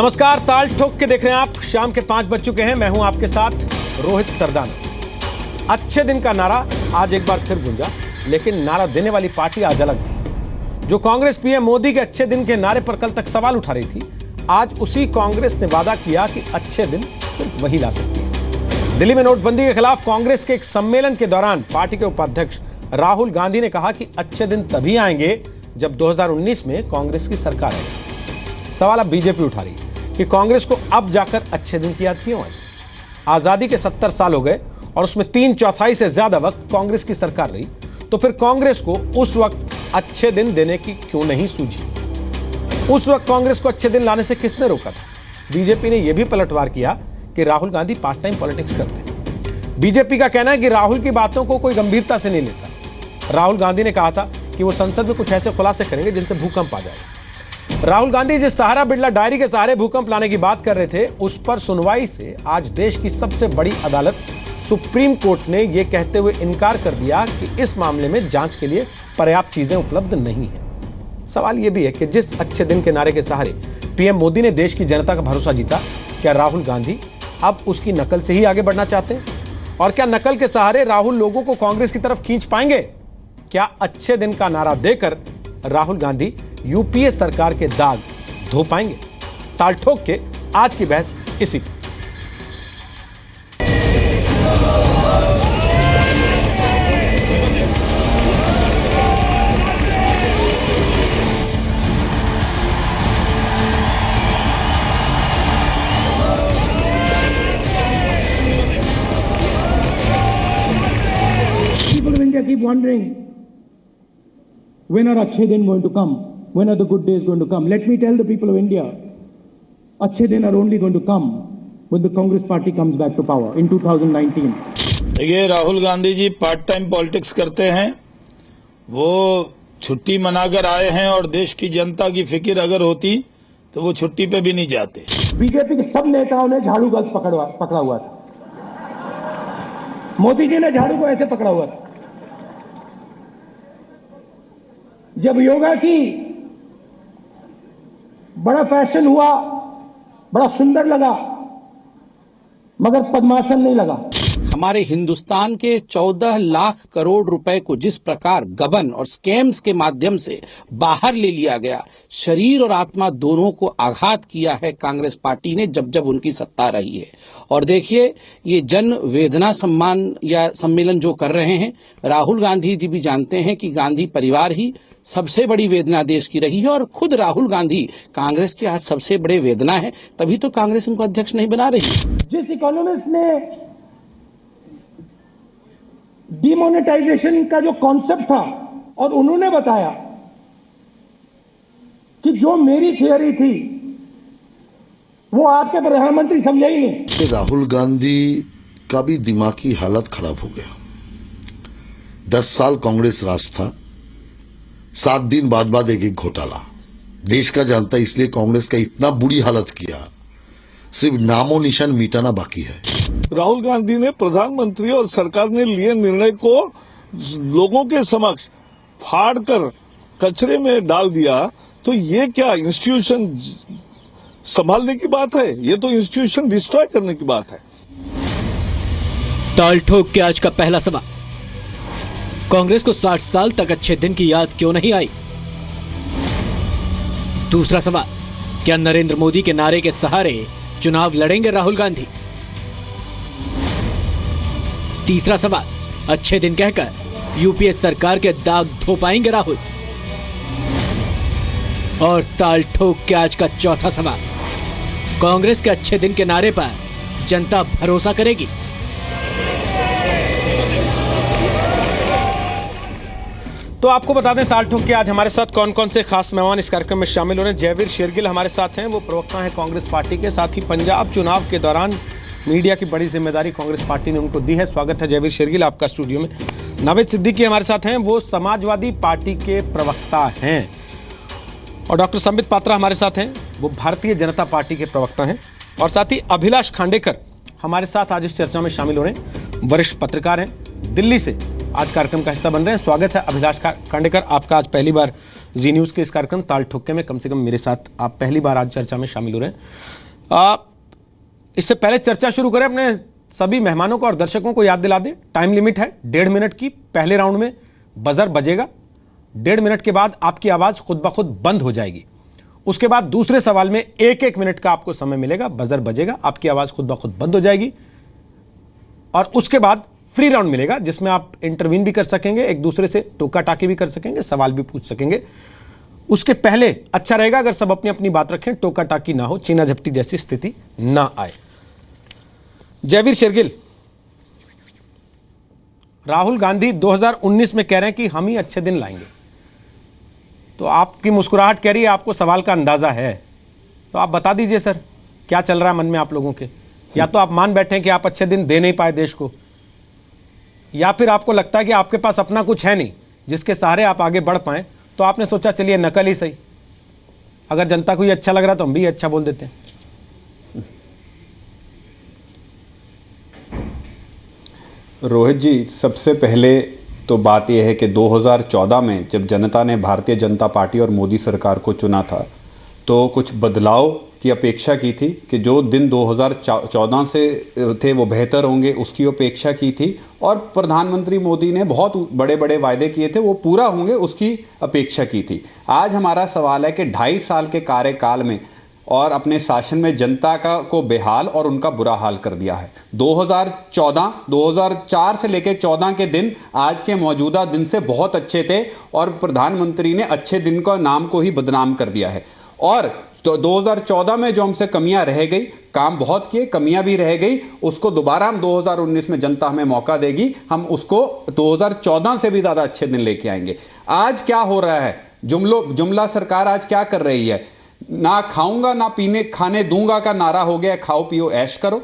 नमस्कार, ताल ठोक के देख रहे हैं आप। शाम के 5 बज चुके हैं। मैं हूं आपके साथ रोहित सरदाना। अच्छे दिन का नारा आज एक बार फिर गूंजा, लेकिन नारा देने वाली पार्टी आज अलग थी। जो कांग्रेस पीएम मोदी के अच्छे दिन के नारे पर कल तक सवाल उठा रही थी, आज उसी कांग्रेस ने वादा किया कि अच्छे दिन सिर्फ वही ला सकती है। दिल्ली में नोटबंदी के खिलाफ कांग्रेस के एक सम्मेलन के दौरान पार्टी के उपाध्यक्ष राहुल गांधी ने कहा कि अच्छे दिन तभी आएंगे जब 2019 में कांग्रेस की सरकार आएगी। सवाल अब बीजेपी उठा रही है कि कांग्रेस को अब जाकर अच्छे दिन की याद क्यों आई। आजादी के 70 साल हो गए और उसमें 3/4 से ज्यादा वक्त कांग्रेस की सरकार रही, तो फिर कांग्रेस को उस वक्त अच्छे दिन देने की क्यों नहीं सूझी? उस वक्त कांग्रेस को अच्छे दिन लाने से किसने रोका था? बीजेपी ने यह भी पलटवार किया कि Rahul Gandhi part time politics करते हैं। बीजेपी का कहना है कि राहुल की बातों को कोई गंभीरता से नहीं लेता। राहुल गांधी ने कहा था कि वो संसद में कुछ ऐसे खुलासे करेंगे जिनसे भूकंप आ जाएगा। राहुल गांधी जिस सहारा बिरला डायरी के सहारे भूकंप लाने की बात कर रहे थे, उस पर सुनवाई से आज देश की सबसे बड़ी अदालत सुप्रीम कोर्ट ने यह कहते हुए इनकार कर दिया कि इस मामले में जांच के लिए पर्याप्त चीजें उपलब्ध नहीं है। सवाल यह भी है कि जिस अच्छे दिन के नारे के सहारे पीएम मोदी ने देश की जनता का भरोसा जीता, क्या राहुल गांधी अब उसकी नकल से ही आगे बढ़ना चाहते हैं? और क्या नकल के सहारे राहुल लोगों को कांग्रेस की तरफ खींच पाएंगे? क्या अच्छे दिन का नारा देकर राहुल गांधी यूपीए सरकार के दाग धो पाएंगे? ताल ठोक के आज की बहस इसी पर। People of India keep wondering, when are Achhe Din going to come? When are the good days going to come? Let me tell the people of India, Achhe Din are only going to come when the Congress party comes back to power in 2019. देखिए, Rahul Gandhi ji part time politics करते हैं। वो छुट्टी मनाकर आए हैं और देश की जनता की फिक्र अगर होती तो वो छुट्टी पे भी नहीं जाते। बीजेपी के सब नेताओं ने झाड़ू गलत पकड़ा हुआ था। मोदी जी ने झाड़ू को ऐसे पकड़ा हुआ था। जब योगा की बड़ा फैशन हुआ, बड़ा सुंदर लगा, मगर पद्मासन नहीं लगा। हमारे हिंदुस्तान के 14 लाख करोड़ रुपए को जिस प्रकार गबन और स्कैम्स के माध्यम से बाहर ले लिया गया, शरीर और आत्मा दोनों को आघात किया है कांग्रेस पार्टी ने जब जब उनकी सत्ता रही है। और देखिए, ये जन वेदना सम्मान या सम्मेलन जो कर रहे हैं, राहुल गांधी जी भी जानते हैं कि गांधी परिवार ही सबसे बड़ी वेदना देश की रही है और खुद राहुल गांधी कांग्रेस के आज सबसे बड़े वेदना है, तभी तो कांग्रेस उनको अध्यक्ष नहीं बना रही। जिस इकोनॉमिस्ट ने डिमोनेटाइजेशन का जो कॉन्सेप्ट था और उन्होंने बताया कि जो मेरी थियरी थी वो आपके प्रधानमंत्री समझे ही नहीं। राहुल गांधी का भी दिमागी हालत खराब हो गया। 10 साल कांग्रेस राज था, 7 दिन बाद एक घोटाला देश का जानता, इसलिए कांग्रेस का इतना बुरी हालत किया, सिर्फ नामो निशान मिटाना बाकी है। राहुल गांधी ने प्रधानमंत्री और सरकार ने लिए निर्णय को लोगों के समक्ष फाड़ कर कचरे में डाल दिया, तो ये क्या इंस्टीट्यूशन संभालने की बात है? ये तो इंस्टीट्यूशन डिस्ट्रॉय करने की बात है। ताल ठोक के आज का पहला सवाल, कांग्रेस को 60 साल तक अच्छे दिन की याद क्यों नहीं आई? दूसरा सवाल, क्या नरेंद्र मोदी के नारे के सहारे चुनाव लड़ेंगे राहुल गांधी? तीसरा सवाल, अच्छे दिन कहकर यूपीए सरकार के दाग धो पाएंगे राहुल? और ताल ठोक के आज का चौथा सवाल, कांग्रेस के अच्छे दिन के नारे पर जनता भरोसा करेगी? तो आपको बता दें, ताल ठोक के आज हमारे साथ कौन कौन से खास मेहमान इस कार्यक्रम में शामिल हो रहे हैं। जयवीर शेरगिल हमारे साथ हैं, वो प्रवक्ता हैं कांग्रेस पार्टी के। साथ ही पंजाब चुनाव के दौरान मीडिया की बड़ी जिम्मेदारी कांग्रेस पार्टी ने उनको दी है। स्वागत है जयवीर शेरगिल आपका स्टूडियो में। नावेद सिद्दीकी हमारे साथ हैं, वो समाजवादी पार्टी के प्रवक्ता हैं। और डॉक्टर संबित पात्रा हमारे साथ हैं, वो भारतीय जनता पार्टी के प्रवक्ता हैं। और साथ ही अभिलाष खांडेकर हमारे साथ आज इस चर्चा में शामिल हो रहे हैं, वरिष्ठ पत्रकार हैं, दिल्ली से आज कार्यक्रम का हिस्सा बन रहे हैं। स्वागत है अभिलाष खांडेकर, आपका आज पहली बार जी न्यूज़ के इस कार्यक्रम ताल ठोके में कम से कम मेरे साथ आप पहली बार आज चर्चा में शामिल हो रहे हैं। इससे पहले चर्चा शुरू करें, अपने सभी मेहमानों को और दर्शकों को याद दिला दें, टाइम लिमिट है 1.5 मिनट की। पहले राउंड में बजर बजेगा, 1.5 मिनट के बाद आपकी आवाज़ खुद ब खुद बंद हो जाएगी। उसके बाद दूसरे सवाल में 1-1 मिनट का आपको समय मिलेगा, बजर बजेगा, आपकी आवाज़ खुद ब खुद बंद हो जाएगी। और उसके बाद फ्री राउंड मिलेगा जिसमें आप इंटरवीन भी कर सकेंगे, एक दूसरे से टोका टाकी भी कर सकेंगे, सवाल भी पूछ सकेंगे। उसके पहले अच्छा रहेगा अगर सब अपनी अपनी बात रखें, टोका टाकी ना हो, चीना झपटी जैसी स्थिति ना आए। जयवीर शेरगिल, राहुल गांधी 2019 में कह रहे हैं कि हम ही अच्छे दिन लाएंगे, तो आपकी मुस्कुराहट कह रही है आपको सवाल का अंदाजा है, तो आप बता दीजिए सर क्या चल रहा है मन में आप लोगों के। या तो आप मान बैठे हैं कि आप अच्छे दिन दे नहीं पाए देश को, या फिर आपको लगता है कि आपके पास अपना कुछ है नहीं जिसके सहारे आप आगे बढ़ पाएं, तो आपने सोचा चलिए नकल ही सही, अगर जनता को ये अच्छा लग रहा तो हम भी अच्छा बोल देते हैं। रोहित जी, सबसे पहले तो बात यह है कि 2014 में जब जनता ने भारतीय जनता पार्टी और मोदी सरकार को चुना था तो कुछ बदलाव की अपेक्षा की थी कि जो दिन 2014 से थे वो बेहतर होंगे, उसकी अपेक्षा की थी। और प्रधानमंत्री मोदी ने बहुत बड़े बड़े वायदे किए थे, वो पूरा होंगे उसकी अपेक्षा की थी। आज हमारा सवाल है कि 2.5 साल के कार्यकाल में और अपने शासन में जनता को बेहाल और उनका बुरा हाल कर दिया है। 2004 से लेकर 14 के दिन आज के मौजूदा दिन से बहुत अच्छे थे और प्रधानमंत्री ने अच्छे दिन का नाम को ही बदनाम कर दिया है। और तो 2014 में जो हमसे कमियां रह गई, काम बहुत किए, कमियां भी रह गई, उसको दोबारा हम 2019 में जनता हमें मौका देगी, हम उसको 2014 से भी ज्यादा अच्छे दिन लेके आएंगे। आज क्या हो रहा है, जुमला सरकार आज क्या कर रही है, ना खाऊंगा ना पीने खाने दूंगा का नारा हो गया, खाओ पियो ऐश करो।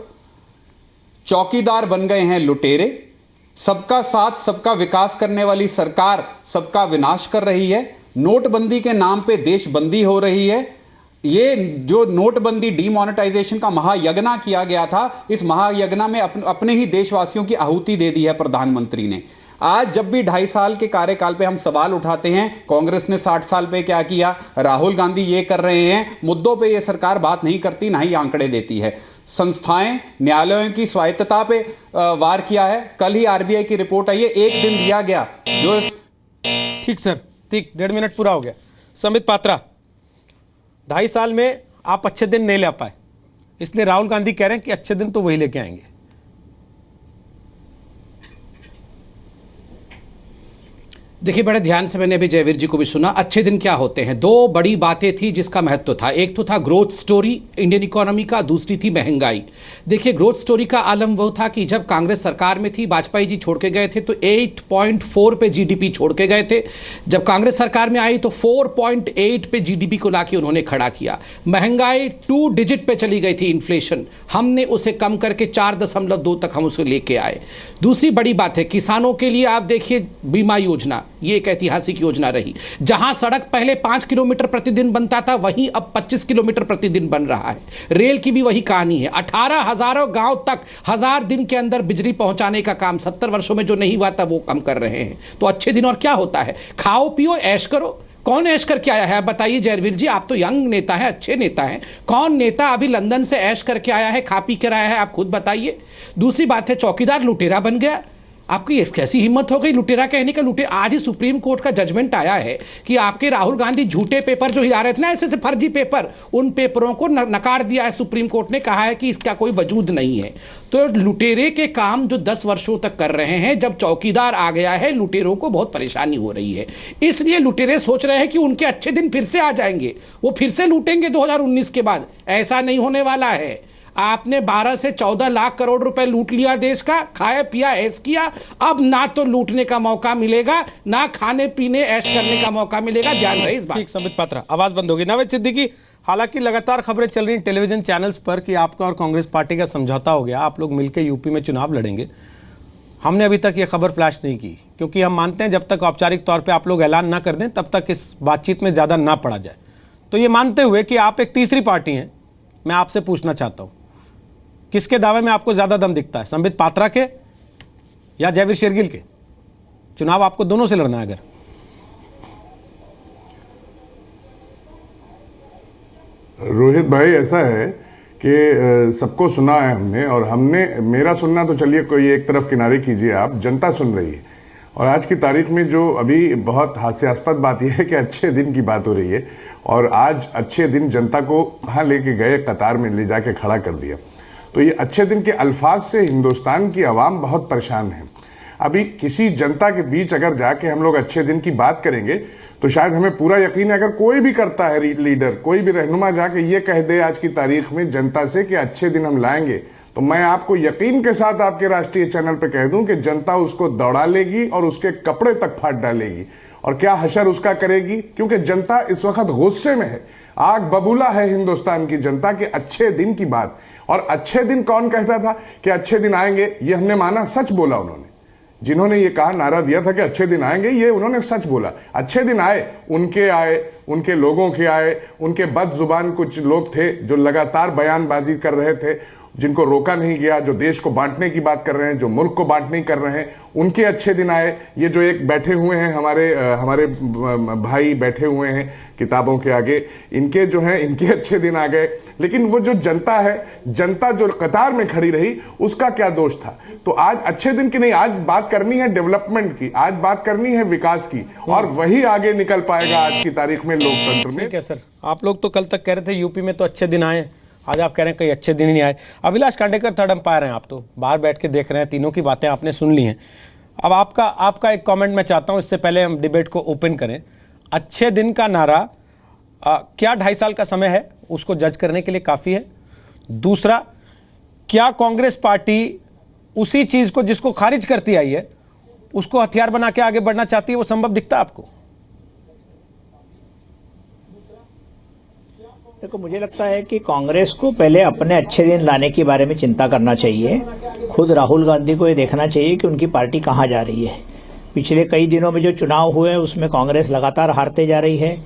चौकीदार बन गए हैं लुटेरे, सबका साथ सबका विकास करने वाली सरकार सबका विनाश कर रही है। नोटबंदी के नाम पे देशबंदी हो रही है। ये जो नोटबंदी डीमोनेटाइजेशन का महायज्ञ किया गया था, इस महायज्ञ में अपने ही देशवासियों की आहुति दे दी है प्रधानमंत्री ने। आज जब भी 2.5 साल के कार्यकाल पे हम सवाल उठाते हैं, कांग्रेस ने 60 साल पे क्या किया, राहुल गांधी ये कर रहे हैं, मुद्दों पे ये सरकार बात नहीं करती, ना ही आंकड़े देती है। संस्थाएं, न्यायालयों की स्वायत्तता पे वार किया है। कल ही आरबीआई की रिपोर्ट आई है, 1 दिन दिया गया जो। ठीक सर, ठीक, 1.5 मिनट पूरा हो गया। संबित पात्रा, 2.5 साल में आप अच्छे दिन नहीं ला पाए, इसलिए राहुल गांधी कह रहे हैं कि अच्छे दिन तो वही लेके आएंगे। देखिए, बड़े ध्यान से मैंने अभी जयवीर जी को भी सुना। अच्छे दिन क्या होते हैं, 2 बड़ी बातें थी जिसका महत्व था। एक तो था ग्रोथ स्टोरी इंडियन इकोनॉमी का, दूसरी थी महंगाई। देखिए, ग्रोथ स्टोरी का आलम वो था कि जब कांग्रेस सरकार में थी, वाजपेयी जी छोड़ के गए थे तो 8.4 पे जीडीपी छोड़ के गए थे। जब कांग्रेस सरकार में आई तो 4.8 पे जीडीपी को लाके उन्होंने खड़ा किया। महंगाई 2 डिजिट पे चली गई थी इन्फ्लेशन, हमने उसे कम करके 4.2 तक हम उसे लेके आए। दूसरी बड़ी बात है किसानों के लिए, आप देखिए बीमा योजना, ये एक ऐतिहासिक योजना रही। जहां सड़क पहले 5 किलोमीटर प्रतिदिन बनता था, वहीं अब 25 किलोमीटर प्रतिदिन बन रहा है। रेल की भी वही कहानी है। 18,000 गांव तक 1000 दिन के अंदर बिजली पहुंचाने का काम 70 वर्षों में जो नहीं हुआ था वो कम कर रहे हैं। तो अच्छे दिन और क्या होता है, खाओ पियो ऐश करो। कौन ऐश करके आया है, बताइए जयवीर जी, आप तो यंग नेता हैं, अच्छे नेता हैं। कौन नेता अभी लंदन से ऐश करके आया है, खा पी कर आया है, आप खुद बताइए। दूसरी बात है, चौकीदार लुटेरा बन गया। आपकी कैसी हिम्मत हो गई लुटेरा कहने का। आज ही सुप्रीम कोर्ट का जजमेंट आया है कि आपके राहुल गांधी झूठे पेपर जो हिला रहे थे ना, ऐसे फर्जी पेपर, उन पेपरों को नकार दिया है सुप्रीम कोर्ट ने, कहा है कि इसका कोई वजूद नहीं है। तो लुटेरे के काम जो 10 वर्षों तक कर रहे हैं, जब चौकीदार आ गया है, लुटेरों को बहुत परेशानी हो रही है। इसलिए लुटेरे सोच रहे हैं कि उनके अच्छे दिन फिर से आ जाएंगे, वो फिर से लूटेंगे 2019 के बाद। ऐसा नहीं होने वाला है। आपने 12 से 14 लाख करोड़ रुपए लूट लिया देश का, खाया पिया ऐश किया। अब ना तो लूटने का मौका मिलेगा, ना खाने पीने ऐश करने का मौका मिलेगा। ध्यान रहे इस बात। ठीक, संबित पात्रा, आवाज बंद होगी। नावेद सिद्दीकी, हालांकि लगातार खबरें चल रही टेलीविजन चैनल्स पर कि आपका और कांग्रेस पार्टी का समझौता हो गया, आप लोग मिलकर यूपी में चुनाव लड़ेंगे। हमने अभी तक ये खबर फ्लैश नहीं की, क्योंकि हम मानते हैं जब तक औपचारिक तौर पर आप लोग ऐलान ना कर दें तब तक इस बातचीत में ज़्यादा ना पड़ा जाए। तो ये मानते हुए कि आप एक तीसरी पार्टी हैं, मैं आपसे पूछना चाहता हूँ, किसके दावे में आपको ज्यादा दम दिखता है, संबित पात्रा के या जयवीर शेरगिल के? चुनाव आपको दोनों से लड़ना है। अगर रोहित भाई, ऐसा है कि सबको सुना है हमने, और हमने, मेरा सुनना तो चलिए कोई एक तरफ किनारे कीजिए आप, जनता सुन रही है। और आज की तारीख में जो अभी बहुत हास्यास्पद बात यह है कि अच्छे दिन की बात हो रही है, और आज अच्छे दिन जनता को कहाँ लेके गए, कतार में ले जाके खड़ा कर दिया। तो ये अच्छे दिन के अल्फाज से हिंदुस्तान की आवाम बहुत परेशान है। अभी किसी जनता के बीच अगर जाके हम लोग अच्छे दिन की बात करेंगे तो शायद हमें पूरा यकीन है, अगर कोई भी करता है लीडर, कोई भी रहनुमा जाके ये कह दे आज की तारीख में जनता से कि अच्छे दिन हम लाएंगे, तो मैं आपको यकीन के साथ आपके राष्ट्रीय चैनल पे कह दूं कि जनता उसको दौड़ा लेगी और उसके कपड़े तक फाड़ डालेगी। और क्या हशर उसका करेगी, क्योंकि जनता इस वक्त गुस्से में है, आग बबूला है हिंदुस्तान की जनता के अच्छे दिन की बात। और अच्छे दिन कौन कहता था कि अच्छे दिन आएंगे, ये हमने माना, सच बोला उन्होंने। जिन्होंने ये कहा, नारा दिया था कि अच्छे दिन आएंगे, ये उन्होंने सच बोला। अच्छे दिन आए, उनके लोगों के आए, उनके बदजुबान कुछ लोग थे जो लगातार बयानबाजी कर रहे थे, जिनको रोका नहीं गया, जो देश को बांटने की बात कर रहे हैं, जो मुल्क को बांटने की कर रहे हैं, उनके अच्छे दिन आए। ये जो एक बैठे हुए हैं हमारे भाई बैठे हुए हैं किताबों के आगे, इनके जो हैं, इनके अच्छे दिन आ गए। लेकिन वो जो जनता है, जनता जो कतार में खड़ी रही, उसका क्या दोष था? तो आज अच्छे दिन की नहीं, आज बात करनी है डेवलपमेंट की, आज बात करनी है विकास की, और वही आगे निकल पाएगा आज की तारीख में लोकतंत्र में। ठीक है सर, आप लोग तो कल तक कह रहे थे यूपी में तो अच्छे दिन आए, आज आप कह रहे हैं कई अच्छे दिन ही नहीं आए। अभिलाष कांडेकर थर्ड अंपायर हैं, आप तो बाहर बैठ के देख रहे हैं, तीनों की बातें आपने सुन ली हैं। अब आपका एक कमेंट मैं चाहता हूं, इससे पहले हम डिबेट को ओपन करें। अच्छे दिन का नारा क्या 2.5 साल का समय है उसको जज करने के लिए काफ़ी है? दूसरा, क्या कांग्रेस पार्टी उसी चीज़ को जिसको खारिज करती आई है उसको हथियार बना के आगे बढ़ना चाहती है? वो संभव दिखता है आपको? देखो, मुझे लगता है कि कांग्रेस को पहले अपने अच्छे दिन लाने के बारे में चिंता करना चाहिए। खुद राहुल गांधी को ये देखना चाहिए कि उनकी पार्टी कहाँ जा रही है। पिछले कई दिनों में जो चुनाव हुए उसमें कांग्रेस लगातार हारते जा रही है।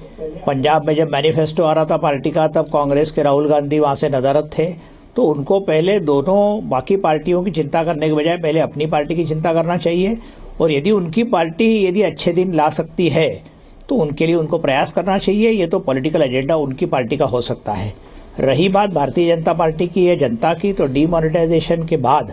पंजाब में जब मैनिफेस्टो आ रहा था पार्टी का, तब कांग्रेस के राहुल गांधी वहाँ से नदारद थे। तो उनको पहले दोनों बाकी पार्टियों की चिंता करने के बजाय पहले अपनी पार्टी की चिंता करना चाहिए। और यदि उनकी पार्टी यदि अच्छे दिन ला सकती है तो उनके लिए उनको प्रयास करना चाहिए। ये तो पॉलिटिकल एजेंडा उनकी पार्टी का हो सकता है। रही बात भारतीय जनता पार्टी की या जनता की, तो डीमोनेटाइजेशन के बाद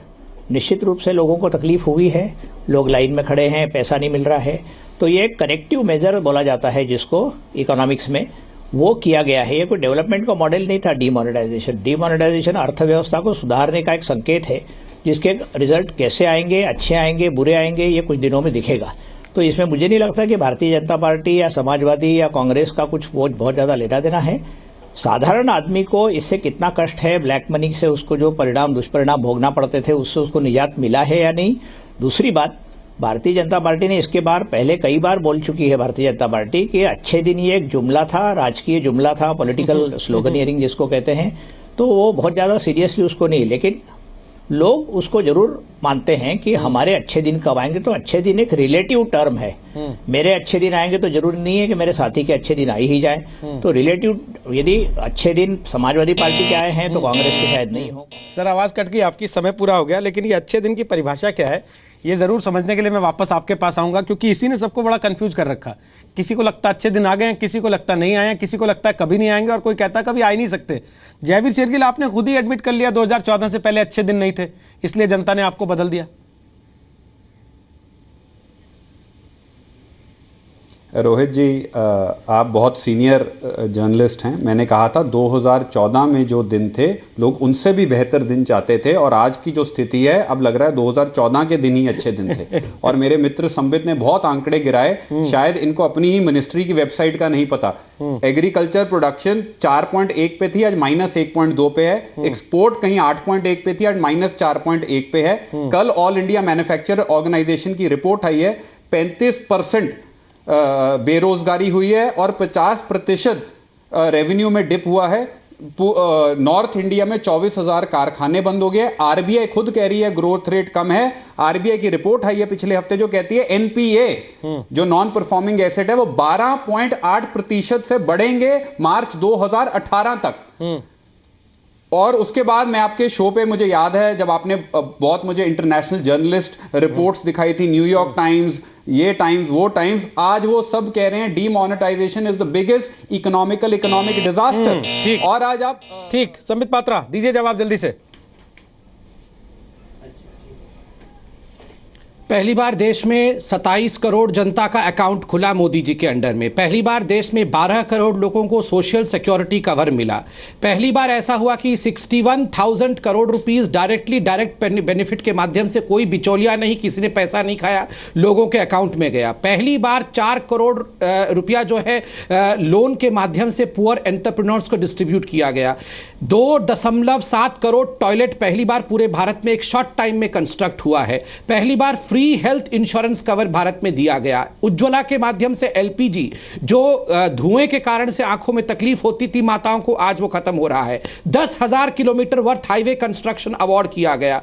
निश्चित रूप से लोगों को तकलीफ हुई है, लोग लाइन में खड़े हैं, पैसा नहीं मिल रहा है। तो ये एक करेक्टिव मेजर बोला जाता है जिसको इकोनॉमिक्स में, वो किया गया है। ये कोई डेवलपमेंट का मॉडल नहीं था डीमोनेटाइजेशन अर्थव्यवस्था को सुधारने का एक संकेत है, जिसके रिजल्ट कैसे आएंगे, अच्छे आएंगे, बुरे आएंगे, ये कुछ दिनों में दिखेगा। तो इसमें मुझे नहीं लगता कि भारतीय जनता पार्टी या समाजवादी या कांग्रेस का कुछ बहुत ज़्यादा लेना देना है। साधारण आदमी को इससे कितना कष्ट है, ब्लैक मनी से उसको जो दुष्परिणाम भोगना पड़ते थे, उससे उसको निजात मिला है या नहीं। दूसरी बात, भारतीय जनता पार्टी ने इसके पहले कई बार बोल चुकी है भारतीय जनता पार्टी कि अच्छे दिन ये एक जुमला था, राजकीय जुमला था, पॉलिटिकल स्लोगनियरिंग जिसको कहते हैं। तो वो बहुत ज़्यादा सीरियसली उसको नहीं, लेकिन लोग उसको जरूर मानते हैं कि हमारे अच्छे दिन कब आएंगे। तो अच्छे दिन एक रिलेटिव टर्म है। मेरे अच्छे दिन आएंगे तो जरूरी नहीं है कि मेरे साथी के अच्छे दिन आ ही जाए। तो रिलेटिव, यदि अच्छे दिन समाजवादी पार्टी के आए हैं तो कांग्रेस के शायद नहीं हो। सर, आवाज़ कट गई आपकी, समय पूरा हो गया, लेकिन ये अच्छे दिन की परिभाषा क्या है ये जरूर समझने के लिए मैं वापस आपके पास आऊंगा, क्योंकि इसी ने सबको बड़ा कंफ्यूज कर रखा। किसी को लगता अच्छे दिन आ गए हैं, किसी को लगता नहीं आए हैं, किसी को लगता है कभी नहीं आएंगे, और कोई कहता कभी आ ही नहीं सकते। जयवीर शेरगिल, आपने खुद ही एडमिट कर लिया 2014 से पहले अच्छे दिन नहीं थे, इसलिए जनता ने आपको बदल दिया। रोहित जी, आप बहुत सीनियर जर्नलिस्ट हैं। मैंने कहा था 2014 में जो दिन थे, लोग उनसे भी बेहतर दिन चाहते थे, और आज की जो स्थिति है अब लग रहा है 2014 के दिन ही अच्छे दिन थे। और मेरे मित्र संबित ने बहुत आंकड़े गिराए, शायद इनको अपनी ही मिनिस्ट्री की वेबसाइट का नहीं पता। एग्रीकल्चर प्रोडक्शन 4.1 पे थी, आज -1.2 पे है। एक्सपोर्ट कहीं 8.1 पे थी, आज -4.1 पे है। कल ऑल इंडिया मैन्युफैक्चरर ऑर्गेनाइजेशन की रिपोर्ट आई है, 35% बेरोजगारी हुई है और 50% रेवेन्यू में डिप हुआ है। नॉर्थ इंडिया में 24,000 कारखाने बंद हो गए। आरबीआई खुद कह रही है ग्रोथ रेट कम है। आरबीआई की रिपोर्ट आई है पिछले हफ्ते जो कहती है एनपीए जो नॉन परफॉर्मिंग एसेट है वो 12.8% से बढ़ेंगे मार्च 2018 तक। और उसके बाद मैं आपके शो पे, मुझे याद है जब आपने बहुत मुझे इंटरनेशनल जर्नलिस्ट रिपोर्ट्स दिखाई थी, न्यूयॉर्क टाइम्स, ये टाइम्स, वो टाइम्स, आज वो सब कह रहे हैं demonetisation is the biggest economic disaster. ठीक। और आज आप ठीक, संबित पात्रा दीजिए जवाब जल्दी से। पहली बार देश में 27 करोड़ जनता का अकाउंट खुला मोदी जी के अंडर में। पहली बार देश में 12 करोड़ लोगों को सोशल सिक्योरिटी कवर मिला। पहली बार ऐसा हुआ कि 61,000 करोड़ रुपीस डायरेक्ट बेनिफिट के माध्यम से कोई बिचौलिया नहीं, किसी ने पैसा नहीं खाया, लोगों के अकाउंट में गया। पहली बार 4 करोड़ रुपया जो है लोन के माध्यम से पुअर एंटरप्रेन्योर्स को डिस्ट्रीब्यूट किया गया। 2.7 करोड़ टॉयलेट पहली बार पूरे भारत में एक शॉर्ट टाइम में कंस्ट्रक्ट हुआ है। पहली बार free health insurance cover Bharat में दिया गया। उज्ज्वला के माध्यम से एलपीजी जो धुएं के कारण से आंखों में तकलीफ होती थी माताओं को, आज वो खत्म हो रहा है। 10,000 kilometre worth highway construction award किया गया।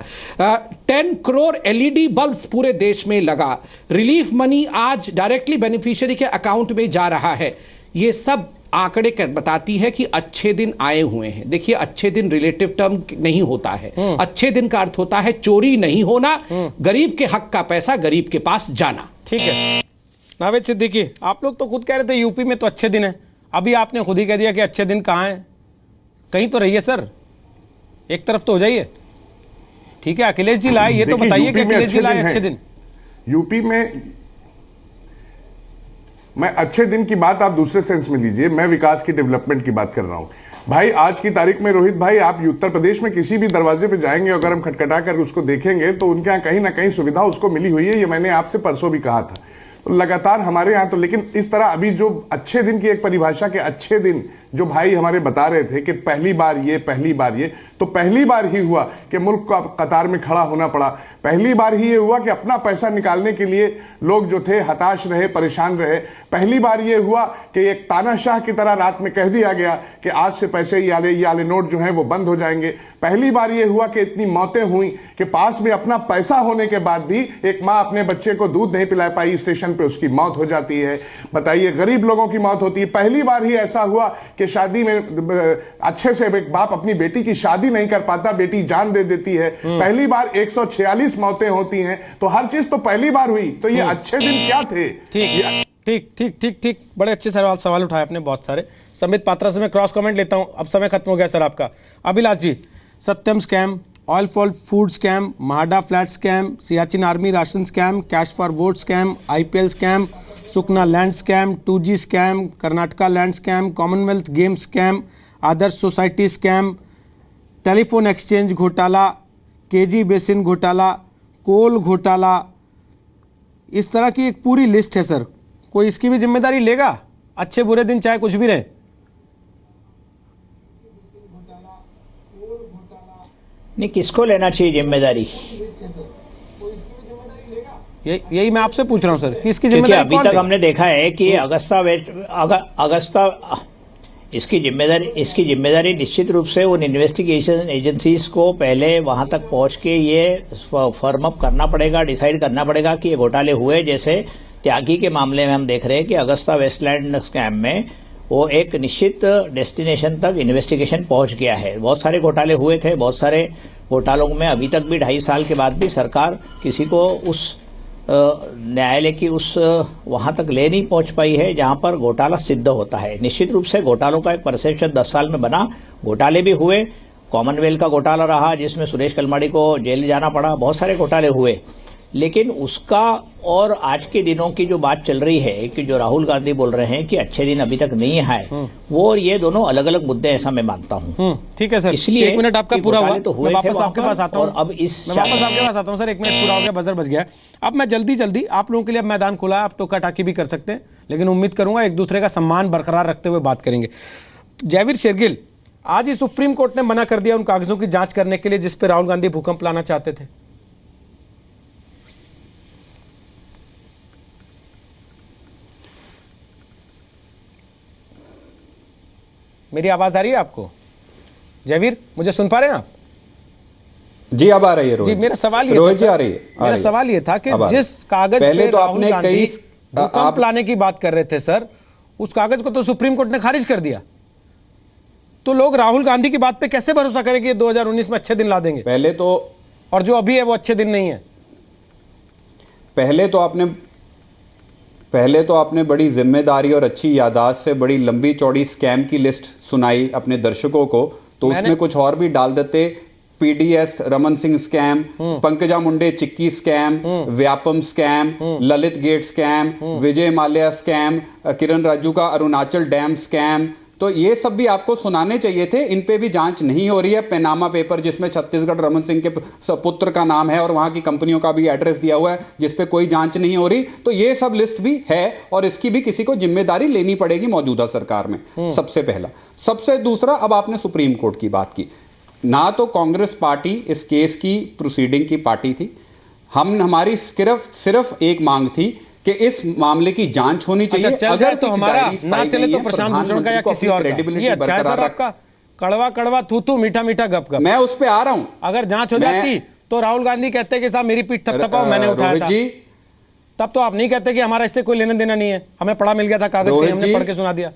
10 करोड़ एलईडी बल्ब्स पूरे देश में लगा। रिलीफ मनी आज डायरेक्टली बेनिफिशियरी के अकाउंट में जा रहा है। ये सब आंकड़े बताती है कि अच्छे दिन आए हुए हैं। देखिए, अच्छे दिन रिलेटिव टर्म नहीं होता है। अच्छे दिन का अर्थ होता है चोरी नहीं होना, गरीब के हक का पैसा गरीब के पास जाना। ठीक है नावेद सिद्दीकी, आप लोग तो खुद कह रहे थे यूपी में तो अच्छे दिन है, अभी आपने खुद ही कह दिया कि अच्छे दिन कहाँ हैं। कहीं तो रहिए सर, एक तरफ तो हो जाइए। ठीक है, अखिलेश जी लाए, ये तो बताइए कि अखिलेश जी लाए अच्छे दिन। यूपी में मैं अच्छे दिन की बात आप दूसरे सेंस में लीजिए, मैं विकास की, डेवलपमेंट की बात कर रहा हूं भाई। आज की तारीख में रोहित भाई, आप उत्तर प्रदेश में किसी भी दरवाजे पे जाएंगे, अगर हम खटखटा कर उसको देखेंगे तो उनके यहाँ कहीं ना कहीं सुविधा उसको मिली हुई है। ये मैंने आपसे परसों भी कहा था। तो लगातार हमारे यहाँ तो, लेकिन इस तरह अभी जो अच्छे दिन की एक परिभाषा के अच्छे दिन जो भाई हमारे बता रहे थे कि पहली बार ये, पहली बार ये, तो पहली बार ही हुआ कि मुल्क को कतार में खड़ा होना पड़ा। पहली बार ही ये हुआ कि अपना पैसा निकालने के लिए लोग जो थे हताश रहे, परेशान रहे। पहली बार ये हुआ कि एक तानाशाह की तरह रात में कह दिया गया कि आज से पैसे ये वाले नोट जो हैं वो बंद हो जाएंगे। पहली बार ये हुआ कि इतनी मौतें हुई कि पास में अपना पैसा होने के बाद भी एक माँ अपने बच्चे को दूध नहीं पिला पाई, स्टेशन पे उसकी मौत हो जाती है। बताइए, गरीब लोगों की मौत होती है। पहली बार ही ऐसा हुआ कि शादी में अच्छे से एक बाप अपनी बेटी की शादी नहीं कर पाता, बेटी जान दे देती है। पहली बार 146 मौतें होती हैं। तो हर चीज तो पहली बार हुई, तो ये अच्छे दिन क्या थे? ठीक ठीक ठीक ठीक, बड़े अच्छे सवाल उठाए आपने, बहुत सारे। संबित पात्रा से मैं क्रॉस कमेंट लेता हूं, अब समय खत्म हो गया सर आपका। Abhilash ji, Satyam scam, oil for food scam, MHADA flat scam, Siachen army ration scam, cash for vote scam, IPL scam, Sukna land scam, 2G scam, Karnataka land scam, Commonwealth game scam, Adarsh society scam, telephone exchange घोटाला, KG basin घोटाला, coal घोटाला, इस तरह की एक पूरी list है sir. कोई इसकी भी जिम्मेदारी लेगा? अच्छे बुरे दिन चाहे कुछ भी रहे। नहीं, किसको लेना चाहिए जिम्मेदारी? यही मैं आपसे पूछ रहा हूं सर, कि इसकी क्योंकि जिम्मेदारी अभी तक हमने देखा है कि अगस्ता इसकी जिम्मेदारी निश्चित रूप से उन इन्वेस्टिगेशन एजेंसीज को पहले वहां तक पहुंच के ये फर्म अप करना पड़ेगा, डिसाइड करना पड़ेगा कि ये घोटाले हुए। जैसे त्यागी के मामले में हम देख रहे हैं कि अगस्ता वेस्टलैंड स्कैम में वो एक निश्चित डेस्टिनेशन तक इन्वेस्टिगेशन पहुंच गया है। बहुत सारे घोटाले हुए थे, बहुत सारे घोटालों में अभी तक भी 2.5 साल के बाद भी सरकार किसी को उस न्यायालय की उस वहां तक ले नहीं पहुंच पाई है जहां पर घोटाला सिद्ध होता है। निश्चित रूप से घोटालों का एक परसेप्शन 10 साल में बना, घोटाले भी हुए। कॉमनवेल्थ का घोटाला रहा जिसमें सुरेश कलमाड़ी को जेल जाना पड़ा, बहुत सारे घोटाले हुए। लेकिन उसका और आज के दिनों की जो बात चल रही है कि जो राहुल गांधी बोल रहे हैं कि अच्छे दिन अभी तक नहीं आए, वो और ये दोनों अलग अलग मुद्दे, ऐसा मैं मानता हूं। ठीक है सर, इसलिए 1 मिनट आपका पूरा हुआ, तो मैं वापस आपके पास आता हूं। अब मैं वापस आपके पास आता हूं सर, 1 मिनट पूरा हो गया, बजर बज गया। अब मैं जल्दी आप लोगों के लिए अब मैदान खुला है, आप टोका टाकी भी कर सकते हैं, लेकिन उम्मीद करूंगा एक दूसरे का सम्मान बरकरार रखते हुए बात करेंगे। जयवीर शेरगिल, आज ही सुप्रीम कोर्ट ने मना कर दिया उन कागजों की जांच करने के लिए जिस पे राहुल गांधी भूकंप लाना चाहते थे। मेरी आवाज आ रही है आपको जयवीर? मुझे सुन पा रहे हैं आप? जी अब आ रही है रोहित जी। मेरा सवाल ये रोहित जी आ रही है। मेरा सवाल ये था कि जिस कागज पे राहुल गांधी भूकंप लाने की बात कर रहे थे सर, उस कागज को तो सुप्रीम कोर्ट ने खारिज कर दिया। तो लोग राहुल गांधी की बात पे कैसे भरोसा करें कि ये 2019 में अच्छे दिन ला देंगे, और जो अभी है वो अच्छे दिन नहीं है? पहले तो आपने बड़ी जिम्मेदारी और अच्छी यादाश्त से बड़ी लंबी चौड़ी स्कैम की लिस्ट सुनाई अपने दर्शकों को, तो उसमें कुछ और भी डाल देते। PDS Raman Singh scam, Pankaja Munde chikki scam, Vyapam scam, Lalit gate scam, Vijay Mallya scam, Kiran Raju का अरुणाचल डैम स्कैम, तो ये सब भी आपको सुनाने चाहिए थे। इन पे भी जांच नहीं हो रही है। पैनामा पेपर जिसमें छत्तीसगढ़ रमन सिंह के पुत्र का नाम है और वहां की कंपनियों का भी एड्रेस दिया हुआ है, जिस पे कोई जांच नहीं हो रही, तो ये सब लिस्ट भी है और इसकी भी किसी को जिम्मेदारी लेनी पड़ेगी मौजूदा सरकार में। सबसे पहला। सबसे दूसरा, अब आपने सुप्रीम कोर्ट की बात की। ना तो कांग्रेस पार्टी इस केस की प्रोसीडिंग की पार्टी थी। हमारी सिर्फ एक मांग थी कि इस मामले की जांच होनी चाहिए। अच्छा, अगर तो हमारा ना चले तो प्रशांत भूषण का या किसी और का। ये अच्छा है सर आपका, कड़वा कड़वा थू थू मीठा मीठा गप गप। मैं उस पे आ रहा हूं। अगर जांच हो जाती तो राहुल गांधी कहते कि साहब मेरी पीठ थपथपाओ, मैंने उठाया था। तब तो आप नहीं कहते कि हमारा इससे कोई लेना देना नहीं है, हमें पढ़ा मिल गया था कागज, हमने पढ़ के सुना दिया।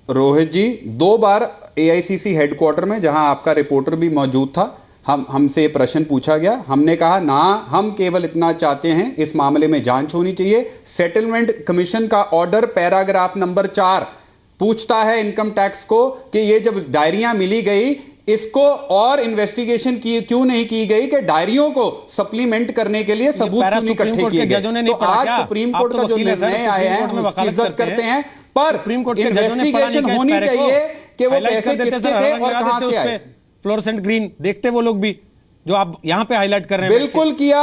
रोहित जी, 2 बार एआईसीसी हेडक्वार्टर में, जहां आपका रिपोर्टर भी मौजूद था, हमसे प्रश्न पूछा गया। हमने कहा ना, हम केवल इतना चाहते हैं इस मामले में जांच होनी चाहिए। सेटलमेंट कमीशन का ऑर्डर पैराग्राफ नंबर 4 पूछता है इनकम टैक्स को कि ये जब डायरियां मिली गई, इसको और इन्वेस्टिगेशन क्यों नहीं की गई कि डायरियों को सप्लीमेंट करने के लिए सबूत क्यों नहीं इकट्ठे किए गए। तो आज सुप्रीम कोर्ट का जो निर्णय आए हैं उसकी इज्जत करते हैं, पर इन्वेस्टिगेशन होनी चाहिए कि वो पैसे किससे थे और कहां से आए। फ्लोरोसेंट ग्रीन देखते वो लोग भी जो आप यहां पे हाईलाइट कर रहे हैं। बिल्कुल किया,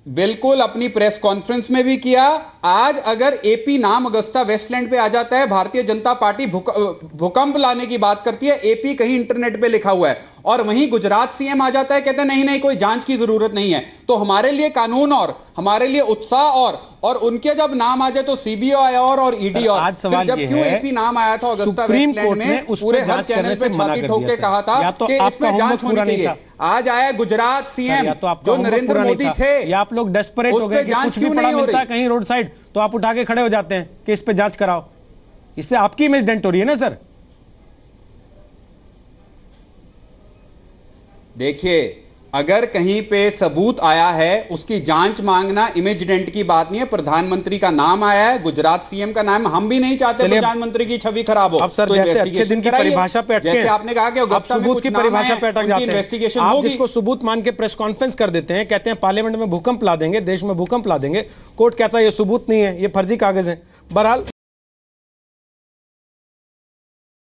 बिल्कुल अपनी प्रेस कॉन्फ्रेंस में भी किया। आज अगर एपी नाम अगस्ता वेस्टलैंड पे आ जाता है, भारतीय जनता पार्टी भूकंप लाने की बात करती है, एपी कहीं इंटरनेट पे लिखा हुआ है, और वहीं गुजरात सीएम आ जाता है, कहते हैं नहीं नहीं कोई जांच की जरूरत नहीं है। तो हमारे लिए कानून और हमारे लिए उत्साह और उनके जब नाम आ जाए तो सीबीआई और ईडी और। आज सवाल जब क्यों एपी नाम आया था अगस्ता वेस्टलैंड में, पूरे हर चैनल पे छाती ठोक के कहा था कि इसमें जांच होनी चाहिए। आज आया गुजरात सीएम जो नरेंद्र मोदी थे, या आप लोग डेस्परेट हो गए कि कुछ भी पड़ा मिलता है कहीं रोड साइड तो आप उठा के खड़े हो जाते हैं कि इस पे जांच कराओ। इससे आपकी इमेज डेंट हो रही है ना सर। देखिए, अगर कहीं पे सबूत आया है उसकी जांच मांगना इमेज डेंट की बात नहीं है। प्रधानमंत्री का नाम आया है, गुजरात सीएम का नाम, हम भी नहीं चाहते प्रधानमंत्री की छवि खराब हो। अब सर, जैसे अच्छे दिन की परिभाषा पे अटके, जैसे आपने कहा कि आप सबूत की परिभाषा पे अटक जाते हैं। आप जिसको सबूत मान के प्रेस कॉन्फ्रेंस कर देते हैं, कहते हैं पार्लियामेंट में भूकंप ला देंगे, देश में भूकंप ला देंगे, कोर्ट कहता है ये सबूत नहीं है, ये फर्जी कागज है। बहरहाल